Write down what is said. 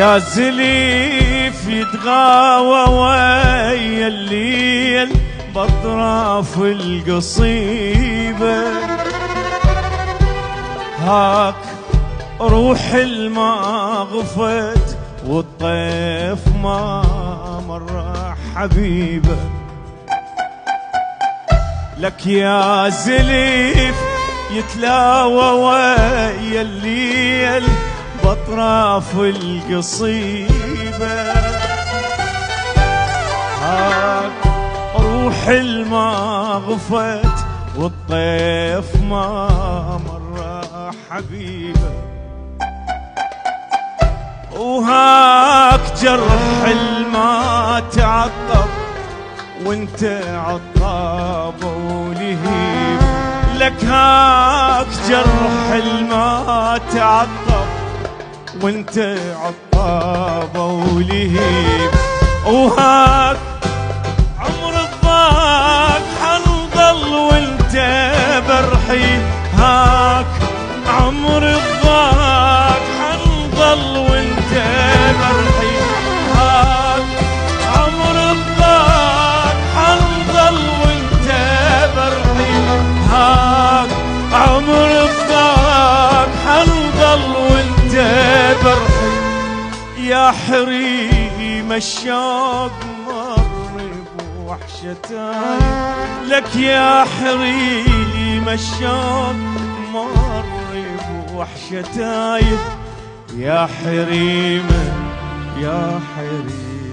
يا زليف يتغاوى ويا الليل بأطراف القصيبة، هاك روح الما غفت والطيف ما مر حبيبه. لك يا زليف يتلاوى ويا الليل بأطراف القصيبة، هاك روح الما غفت والطيف ما مر حبيبه. وهاك جرح الما تعطب وانت عطاب ولهيب. لك هاك جرح الما تعطب وانت عطاب ولهيب. وهاك عمر الضاق حنضل وانت برحيب، هاك عمر الضاق حنضل وانت برحيب، هاك عمر الضاق حنضل وانت برحيب، هاك عمر الضاق حنضل وانت برحيب. يا حريم الشوق مر بوحشتاي، لك يا حريم الشوق مر بوحشتاي. يا حريم يا حريم